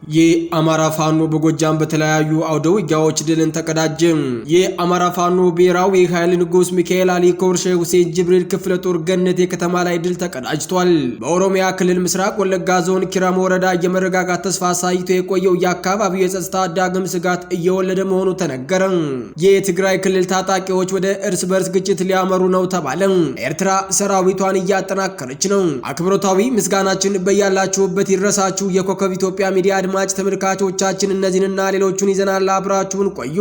የአማራ ፋኖ በጎጃም በተለያዩ አውደ ውጊያዎች ድልን ተቀዳጀ። የአማራ ፋኖ ብሔራዊ ኃይል ንጉስ ሚካኤል አሊ ኮር ሼህ ሁሴን ጅብሪል ክፍለ ጦር ገነቴ ከተማ ላይ ድል ተቀዳጅቷል። በኦሮሚያ ክልል ምስራቅ ወለጋ ዞን ኪራም ወረዳ የመረጋጋት ተስፋ አሳይቶ የቆየው የአካባቢው የጸጥታ ዳግም ስጋት እየወለደ መሆኑ ተነገረ። የትግራይ ክልል ታጣቂዎች ወደ እርስ በርስ ግጭት ሊያመሩ ነው ተባለ። ኤርትራ ሰራዊቷን እያጠናከረች ነው። አክብሮታዊ ምስጋናችን በያላችሁበት ይድረሳችሁ የኮከብ ኢትዮጵያ ሚዲያ አድማጭ ተመልካቾቻችን እነዚህንና ሌሎቹን ይዘናል። አብራችሁን ቆዩ።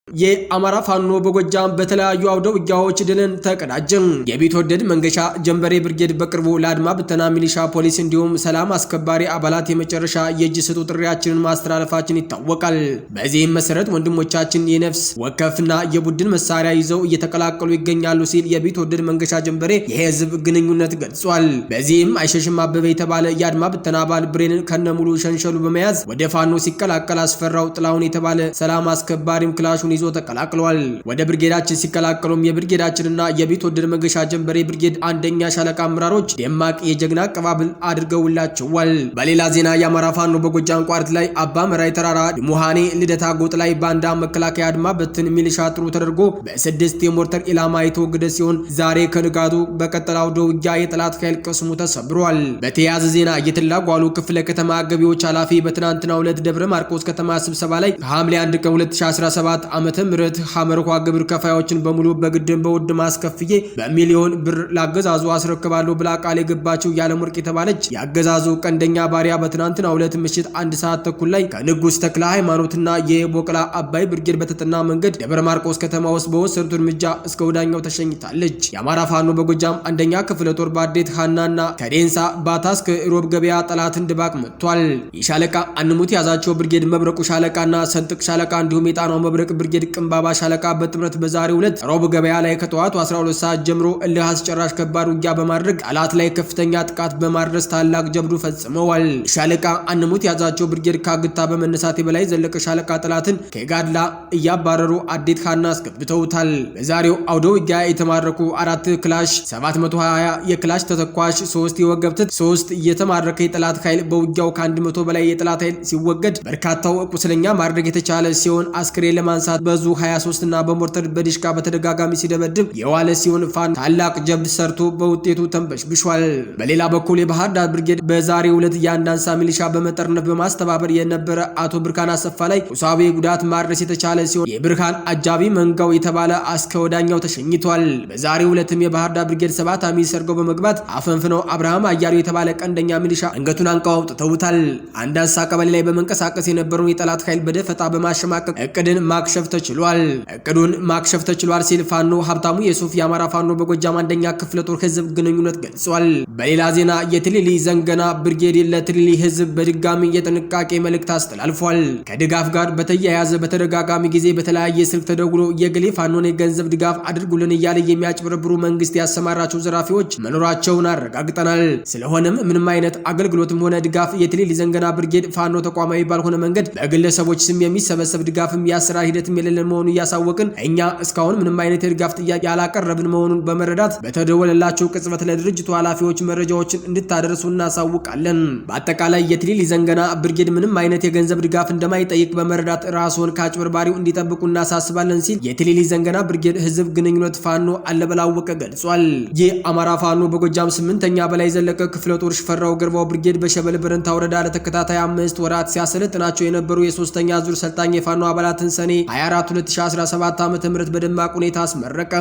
የአማራ ፋኖ በጎጃም በተለያዩ አውደ ውጊያዎች ድልን ተቀዳጀ። የቢትወደድ መንገሻ ጀንበሬ ብርጌድ በቅርቡ ለአድማ ብተና ሚሊሻ ፖሊስ እንዲሁም ሰላም አስከባሪ አባላት የመጨረሻ የእጅ ስጡ ጥሪያችንን ማስተላለፋችን ይታወቃል። በዚህም መሰረት ወንድሞቻችን የነፍስ ወከፍና የቡድን መሳሪያ ይዘው እየተቀላቀሉ ይገኛሉ ሲል የቢትወደድ መንገሻ ጀንበሬ የህዝብ ግንኙነት ገልጿል። በዚህም አይሸሽም አበበ የተባለ የአድማ ብተና አባል ብሬንን ከነሙሉ ሸንሸሉ በመያዝ ወደ ፋኖ ሲቀላቀል አስፈራው ጥላውን የተባለ ሰላም አስከባሪም ክላሹን ይዞ ተቀላቅሏል። ወደ ብርጌዳችን ሲቀላቀሉም የብርጌዳችንና የቢትወደድ መንገሻ ጀንበሬ ብርጌድ አንደኛ ሻለቃ አመራሮች ደማቅ የጀግና አቀባበል አድርገውላቸዋል። በሌላ ዜና የአማራ ፋኖ በጎጃም ቋርት ላይ አባ መራይ ተራራ ሙሃኔ ልደታ ጎጥ ላይ ባንዳ መከላከያ አድማ በትን ሚሊሻ ጥሩ ተደርጎ በስድስት የሞርተር ኢላማ የተወገደ ሲሆን ዛሬ ከንጋቱ በቀጠለው አውደ ውጊያ የጠላት ኃይል ቅስሙ ተሰብሯል። በተያያዘ ዜና የትላጓሉ ክፍለ ከተማ ገቢዎች ኃላፊ በትናንትናው ዕለት ደብረ ማርቆስ ከተማ ስብሰባ ላይ ሐምሌ 1 ቀን 2017 ዓመተ ምህረት ሐመርኳ ግብር ከፋዮችን በሙሉ በግድም በውድ ማስከፍዬ በሚሊዮን ብር ላገዛዙ አስረክባለሁ ብላ ቃል የገባችው ያለም ወርቅ የተባለች ያገዛዙ ቀንደኛ ባሪያ በትናንትናው ዕለት ምሽት 1 ሰዓት ተኩል ላይ ከንጉስ ተክለ ሃይማኖትና የቦቅላ አባይ ብርጌድ በተጠና መንገድ ደብረ ማርቆስ ከተማ ውስጥ በወሰዱት እርምጃ እስከ ወዳኛው ተሸኝታለች። የአማራ ፋኖ በጎጃም አንደኛ ክፍለ ጦር ባዴት ሃናና ከዴንሳ ባታስክ ሮብ ገበያ ጠላትን ድባቅ መጥቷል። የሻለቃ አንሙት ያዛቸው ብርጌድ መብረቁ ሻለቃና ሰንጥቅ ሻለቃ እንዲሁም የጣናው መብረቅ ብርጌድ ቅንባባ ሻለቃ በጥምረት በዛሬው ዕለት ሮብ ገበያ ላይ ከጠዋቱ 12 ሰዓት ጀምሮ እልህ አስጨራሽ ከባድ ውጊያ በማድረግ ጠላት ላይ ከፍተኛ ጥቃት በማድረስ ታላቅ ጀብዱ ፈጽመዋል። ሻለቃ አንሙት ያዛቸው ብርጌድ ካግታ በመነሳት የበላይ ዘለቀ ሻለቃ ጠላትን ከጋድላ እያባረሩ አዴት ካና አስገብተውታል። በዛሬው አውደ ውጊያ የተማረኩ 4 ክላሽ 720 የክላሽ ተተኳሽ 3 የወገብትት 3 የተማረከ የጠላት ኃይል በውጊያው ከ100 በላይ የጠላት ኃይል ሲወገድ በርካታው ቁስለኛ ማድረግ የተቻለ ሲሆን አስክሬን ለማንሳት በዙ 23 እና በሞርተር በዲሽቃ በተደጋጋሚ ሲደበድብ የዋለ ሲሆን ፋን ታላቅ ጀብድ ሰርቶ በውጤቱ ተንበሽብሿል። በሌላ በኩል የባህር ዳር ብርጌድ በዛሬው ዕለት የአንዳንሳ ሚሊሻ በመጠርነፍ በማስተባበር የነበረ አቶ ብርካን አሰፋ ላይ ቁሳዊ ጉዳት ማድረስ የተቻለ ሲሆን የብርካን አጃቢ መንጋው የተባለ እስከ ወዳኛው ተሸኝቷል። በዛሬው ዕለትም የባህር ዳር ብርጌድ 7 አሚስ ሰርገው በመግባት አፈንፍነው አብርሃም አያሌው የተባለ ቀንደኛ ሚሊሻ አንገቱን አንቀው አውጥተውታል። አንዳንሳ ቀበሌ ላይ በመንቀሳቀስ የነበረውን የጠላት ኃይል በደፈጣ በማሸማቀቅ እቅድን ማክሸፍ ተችሏል። እቅዱን ማክሸፍ ተችሏል ሲል ፋኖ ሀብታሙ የሱፍ የአማራ ፋኖ በጎጃም አንደኛ ክፍለ ጦር ህዝብ ግንኙነት ገልጿል። በሌላ ዜና የትሊሊ ዘንገና ብርጌድ ለትሊሊ ህዝብ በድጋሚ የጥንቃቄ መልእክት አስተላልፏል። ከድጋፍ ጋር በተያያዘ በተደጋጋሚ ጊዜ በተለያየ ስልክ ተደውሎ የግሌ ፋኖን የገንዘብ ድጋፍ አድርጉልን እያለ የሚያጭበረብሩ መንግስት ያሰማራቸው ዘራፊዎች መኖራቸውን አረጋግጠናል። ስለሆነም ምንም አይነት አገልግሎትም ሆነ ድጋፍ የትሊሊ ዘንገና ብርጌድ ፋኖ ተቋማዊ ባልሆነ መንገድ በግለሰቦች ስም የሚሰበሰብ ድጋፍም የአሰራር ሂደትም የሌለን መሆኑን እያሳወቅን እኛ እስካሁን ምንም አይነት የድጋፍ ጥያቄ ያላቀረብን መሆኑን በመረዳት በተደወለላቸው ቅጽበት ለድርጅቱ ኃላፊዎች መረጃዎችን እንድታደርሱ እናሳውቃለን። በአጠቃላይ የትሊሊ ዘንገና ብርጌድ ምንም አይነት የገንዘብ ድጋፍ እንደማይጠይቅ በመረዳት ራስዎን ከአጭበርባሪው እንዲጠብቁ እናሳስባለን ሲል የትሊሊ ዘንገና ብርጌድ ህዝብ ግንኙነት ፋኖ አለበላወቀ ገልጿል። የአማራ ፋኖ በጎጃም 8ኛ በላይ ዘለቀ ክፍለ ጦር ሽፈራው ገርባው ብርጌድ በሸበል በረንታ ወረዳ ለተከታታይ 5 ወራት ሲያሰለጥናቸው የነበሩ የ3ኛ ዙር ሰልጣኝ የፋኖ አባላትን ሰኔ 24 2017 ዓ.ም በደማቅ ሁኔታ አስመረቀ።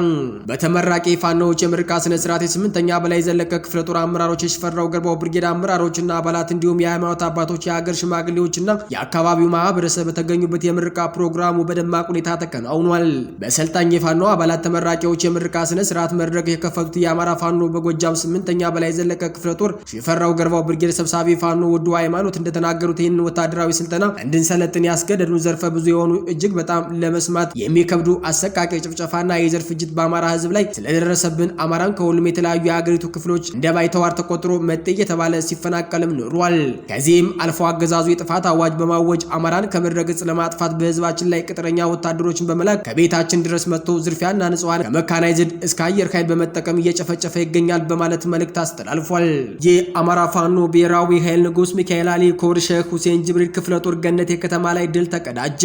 በተመራቂ ፋኖዎች የምርቃ ስነ ስርዓት የ8ኛ በላይ ዘለቀ ክፍለ ጦር አመራሮች፣ የሽፈራው ገርባው ብርጌድ አመራሮችና አባላት እንዲሁም የሃይማኖት አባቶች፣ የሀገር ሽማግሌዎችና የአካባቢው ማህበረሰብ በተገኙበት የምርቃ ፕሮግራሙ በደማቅ ሁኔታ ተከናውኗል። በሰልጣኝ የፋኖ አባላት ተመራቂዎች የምርቃ ስነ ስርዓት መድረክ የከፈቱት የአማራ ፋኖ በጎጃም 8ኛ በላይ ዘለቀ ክፍለ ጦር ሽፈራው ገርባው ብርጌድ ሰብሳቢ ፋኖ ወዱ ሃይማኖት እንደተናገሩት ይህንን ወታደራዊ ስልጠና እንድንሰለጥን ያስገደዱን ዘርፈ ብዙ የሆኑ እጅግ በጣም ለመስማት የሚከብዱ አሰቃቂ ጭፍጨፋና የዘር ፍጅት በአማራ ህዝብ ላይ ስለደረሰብን አማራን ከሁሉም የተለያዩ የሀገሪቱ ክፍሎች እንደ ባይተዋር ተቆጥሮ መጤ እየተባለ ሲፈናቀልም ኖሯል። ከዚህም አልፎ አገዛዙ የጥፋት አዋጅ በማወጅ አማራን ከምድረ ገጽ ለማጥፋት በህዝባችን ላይ ቅጥረኛ ወታደሮችን በመላክ ከቤታችን ድረስ መጥቶ ዝርፊያና ንጹሃን ከመካናይዝድ እስከ አየር ኃይል በመጠቀም እየጨፈጨፈ ይገኛል በማለት መልእክት አስተላልፏል። የአማራ ፋኖ ብሔራዊ ኃይል ንጉስ ሚካኤል አሊ ኮር ሼህ ሁሴን ጅብሪል ክፍለ ጦር ገነቴ ከተማ ላይ ድል ተቀዳጀ።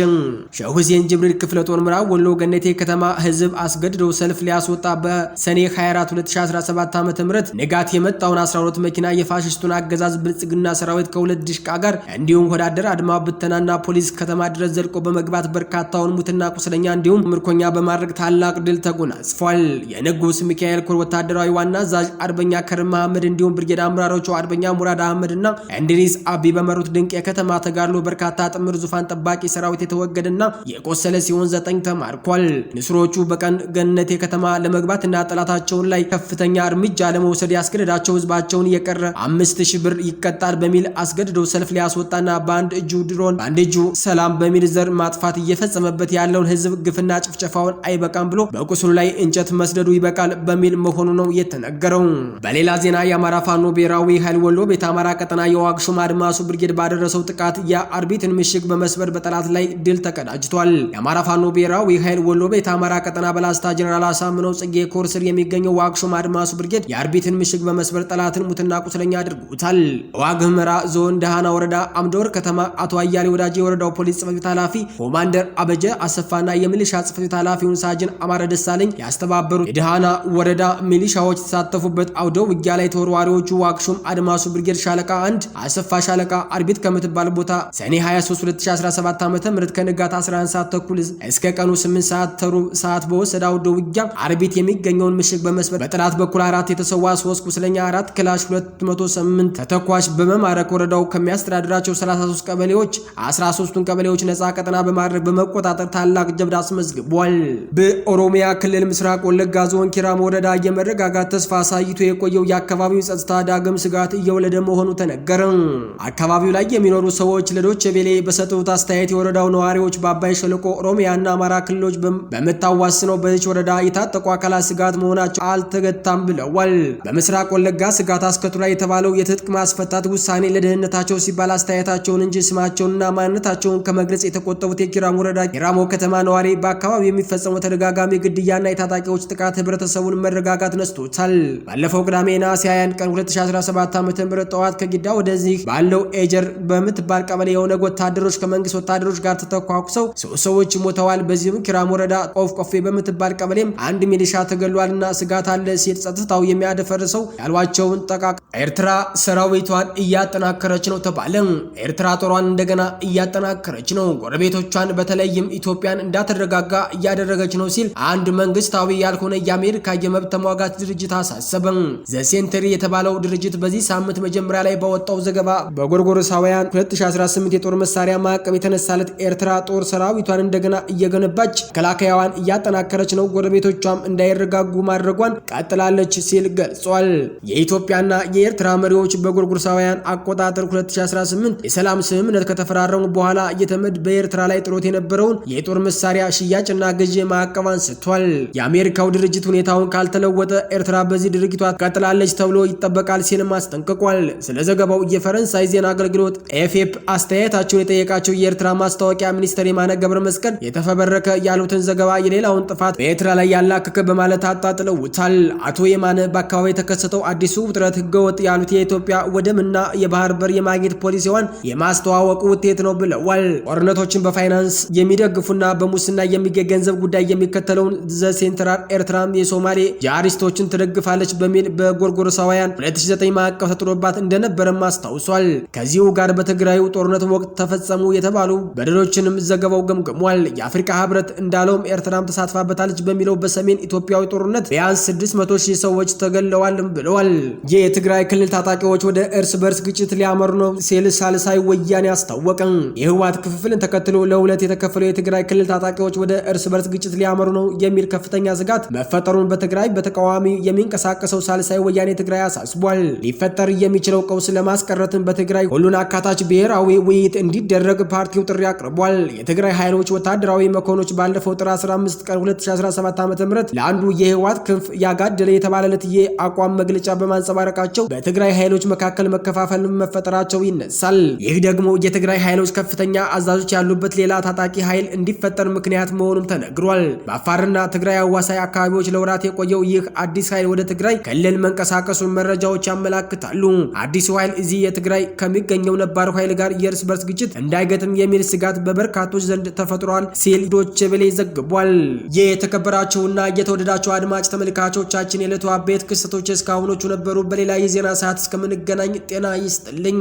ሼህ ሁሴን ጅብሪል ክፍለ ጦር ምዕራብ ወሎ ገነቴ ከተማ ህዝብ አስገድደው ሰልፍ ሊያስወጣ በሰኔ 24 2017 ዓ.ም ንጋት የመጣውን 12 መኪና የፋሽስቱን አገዛዝ ብልጽግና ሰራዊት ከሁለት ድሽቃ ጋር እንዲሁም ወዳደር አድማ ብተናና ፖሊስ ከተማ ድረስ ዘልቆ በመግባት በርካታውን ሙትና ቁስለኛ እንዲሁም ምርኮኛ በማድረግ ታላቅ ድል ተጎናጽፏል። የንጉስ ሚካኤል ኮር ወታደራዊ ዋና አዛዥ አርበኛ ከርም መሐመድ እንዲሁም ብርጌድ አመራሮቹ አርበኛ ሙራድ አህመድና እንድሪስ አቢ በመሩት ድንቅ የከተማ ተጋድሎ በርካታ ጥምር ዙፋን ጠባቂ ሰራዊት የተወገደና የቆሰለ ሲሆን 9 ተማርኳል። ንስሮቹ በቀን ገነቴ ከተማ ለመግባትና ጠላታቸውን ላይ ከፍተኛ እርምጃ ለመውሰድ ያስገደዳቸው ህዝባቸውን የቀረ 5000 ብር ይቀጣል በሚል አስገድደው ሰልፍ ሊያስወጣና በአንድ እጁ ድሮን በአንድ እጁ ሰላም በሚል ዘር ማጥፋት እየፈጸመበት ያለውን ህዝብ ግፍና ጭፍጨፋውን አይበቃም ብሎ በቁስሉ ላይ እንጨት መስደዱ ይበቃል በሚል መሆኑ ነው የተነገረው። በሌላ ዜና የአማራ ፋኖ ብሔራዊ ኃይል ወሎ ቤት አማራ ቀጠና የዋግሹም አድማሱ ብርጌድ ባደረሰው ጥቃት የአርቢትን ምሽግ በመስበር በጠላት ላይ ድል ተቀዳጅቷል። የአማራ ፋኖ ብሔራዊ ኃይል ወሎ ቤት አማራ ቀጠና በላስታ ጀነራል አሳምነው ጽጌ ኮር ስር የሚገኘው ዋግሹም አድማሱ ብርጌድ የአርቢትን ምሽግ በመስበር ጠላትን ሙትና ቁስለኛ አድርጎታል። ዋግኽምራ ዞን ደሃና ወረዳ አምዶር ከተማ አቶ አያሌ ወዳጅ የወረዳው ፖሊስ ጽሕፈት ቤት ኃላፊ ኮማንደር አበጀ አሰፋና የሚሊሻ ጽሕፈት ቤት ኃላፊውን ሳጅን አማረ ደሳለኝ ያስተባበሩት የደሃና ወረዳ ሚሊሻዎች የተሳተፉበት አውደ ውጊያ ላይ ተወርዋሪዎቹ ዋግሹም አድማሱ ብርጌድ ሻለቃ 1 አሰፋ ሻለቃ አርቢት ከምትባል ቦታ ሰኔ 23 2017 ዓ.ም ከንጋት 11 ሰዓት ተኩል እስከ ቀኑ 8 ሰዓት ተሩብ ሰዓት በወሰደ አውደ ውጊያ አርቢት የሚገኘውን ምሽግ በመስበር በጠላት በኩል 4 የተሰዋ 3 ቁስለኛ 4 ክላሽ 208 ተተኳሽ በመማረክ ወረዳው ከሚያስተዳድራቸው 33 ቀበሌዎች 13ቱን ቀበሌዎች ነፃ ቀጠና በማድረግ በመቆጣጠር ታላቅ ጀብድ አስመዝግቧል። በኦሮሚያ ክልል ምስራቅ ወለጋ ዞን ኪራም ወረዳ የመረጋጋት ተስፋ አሳይቶ የቆየው የአካባቢው ጸጥታ ዳግም ስጋት እየወለደ መሆኑ ተነገረ። አካባቢው ላይ የሚኖሩ ሰዎች ለዶቼ ቬለ በሰጡት አስተያየት የወረዳው ነዋሪዎች በአባይ ሸለቆ ኦሮሚያና አማራ ክልሎች በመታዋስነው በዚች ወረዳ የታጠቁ አካላት ስጋት መሆናቸው አልተገታም ብለዋል። በምስራቅ ወለጋ ስጋት አስከትሏል የተባለው የትጥቅ ማስፈታት ውሳኔ ለደህንነታቸው ሲባል አስተያየታቸውን እንጂ ስማቸውንና ማንነታቸውን ከመግለጽ የተቆጠቡት የኪራም ወረዳ ኪራሞ ከተማ ነዋሪ በአካባቢው የሚፈጸመው ተደጋጋሚ ግድያና የታጣቂዎች ጥቃት ህብረተሰቡን መረጋጋት ነስቶታል። ባለፈው ቅዳሜ ነሐሴ 21 ቀን 2017 ዓ.ም ጠዋት ከጊዳ ወደዚህ ባለው ኤጀር በምትባል ቀበሌ የኦነግ ወታደሮች ከመንግስት ወታደሮች ጋር ተተኳኩሰው ሰዎች ሞተዋል። በዚህም ኪራም ወረዳ ቆፍቆፌ በምትባል ቀበሌም አንድ ሚሊሻ ተገሏልና ስጋት አለ ሲል ጸጥታው የሚያደፈርሰው ያሏቸውን ጠቃቅ ኤርትራ ሰራዊቷን እያጠናከረች ነው ተባለ። ኤርትራ ጦሯን እንደገና እያጠናከረች ነው፣ ጎረቤቶቿን በተለይም ኢትዮጵያን እንዳትረጋጋ እያደረገች ነው ሲል አንድ መንግስታዊ ያልሆነ የአሜሪካ የመብት ተሟጋች ድርጅት አሳሰበ። ዘሴንተሪ የተባለው ድርጅት በዚህ ሳምንት መጀመሪያ ላይ በወጣው ዘገባ በጎርጎሮሳውያን 2018 የጦር መሳሪያ ማዕቀብ የተነሳለት ኤርትራ ጦር ሰራዊቷን እንደገና እየገነባች መከላከያዋን እያጠናከረች ነው፣ ጎረቤቶቿም እንዳይረጋጉ ማድረጓን ቀጥላለች ሲል ገልጿል። የኢትዮጵያና የኤርትራ መሪዎች በጎርጎሮሳውያን አቆጣጠር 2018 የሰላም ስምምነት ከተፈራረሙ በኋላ የተመድ በኤርትራ ላይ ጥሎት የነበረውን የጦር መሳሪያ ሽያጭና ግዢ ማዕቀብ አንስቷል። የአሜሪካው ድርጅት ሁኔታውን ካልተለወጠ ኤርትራ በዚህ ድርጊቷ ቀጥላለች ተብሎ ይጠበቃል ሲልም አስጠንቅቋል። ስለ ዘገባው የፈረንሳይ ዜና አገልግሎት ኤፍኤፕ አስተያየታቸውን የጠየቃቸው የኤርትራ ማስታወቂያ ሚኒስትር የማነ ገብረ መስቀል የተፈበረከ ያሉትን ዘገባ የሌላውን ጥፋት በኤርትራ ላይ ያላከከ በማለት አጣጥለውታል። አቶ የማነ በአካባቢ የተከሰተው አዲሱ ውጥረት ህገወጥ ያሉት የኢትዮጵያ ወደብና የባህር በር የማግኘት ፖሊሲዋን የማስተዋወቁ ውጤት ነው ብለዋል። ጦርነቶችን በፋይናንስ የሚደግፉና በሙስና የሚገኝ ገንዘብ ጉዳይ የሚከተለውን ዘ ሴንትራል ኤርትራም የሶማሌ ጂሃዲስቶችን ትደግፋለች በሚል በጎርጎሮሳውያን 2009 ማዕቀብ ተጥሎባት እንደነበረም አስታውሷል። ከዚሁ ጋር በትግራዩ ጦርነት ወቅት ተፈጸሙ የተባሉ በደሎችንም ዘገባው ገምግሟል። የአፍሪካ ህብረት እንዳለውም ኤርትራም ተሳትፋበታለች በሚለው በሰሜን ኢትዮጵያዊ ጦርነት ቢያንስ 600,000 ሰዎች ተገለዋልም ብለዋል። የትግራይ ክልል ታጣቂዎች ወደ እርስ በርስ ግጭት ሊያመሩ ነው ሲል ሳልሳይ ወያኔ አስታወቀ። የህወሓት ክፍፍልን ተከትሎ ለሁለት የተከፈለው የትግራይ ክልል ታጣቂዎች ወደ እርስ በርስ ግጭት ሊያመሩ ነው የሚል ከፍተኛ ስጋት መፈጠሩን በትግራይ በተቃዋሚ የሚንቀሳቀሰው ሳልሳይ ወያኔ ትግራይ አሳስቧል። ሊፈጠር የሚችለው ቀውስ ለማስቀረትን በትግራይ ሁሉን አካታች ብሔራዊ ውይይት እንዲደረግ ፓርቲው ጥሪ አቅርቧል። የትግራይ ኃይሎች ወታደራዊ መኮንኖች ባለፈው ጥር 15 ቀን 2017 ዓ.ም ለአንዱ የህወሓት ክንፍ ያጋደለ የተባለለት የአቋም መግለጫ በማንጸባረቃቸው በትግራይ ኃይሎች መካከል መከፋፈል መፈጠራቸው ይነሳል። ይህ ደግሞ የትግራይ ኃይሎች ከፍተኛ አዛዦች ያሉበት ሌላ ታጣቂ ኃይል እንዲፈጠር ምክንያት መሆኑም ተነግሯል። በአፋርና ትግራይ አዋሳኝ አካባቢዎች ለወራት የቆየው ይህ አዲስ ኃይል ወደ ትግራይ ክልል መንቀሳቀሱን መረጃዎች ያመላክታሉ። አዲሱ ኃይል እዚህ የትግራይ ከሚገኘው ነባሩ ኃይል ጋር የእርስ በርስ ግጭት እንዳይገጥም የሚል ስጋት በበርካቶች ዘንድ ተፈጥሯል ሲል ዶቼ ቬለ ዘግቧል። የተከበራቸውና የተወደዳቸው አድማጭ ተመልካቾቻችን የዕለቱ አበይት ክስተቶች እስካሁኖቹ ነበሩ። በሌላ የዜና ሰዓት እስከምንገናኝ ጤና ይስጥልኝ።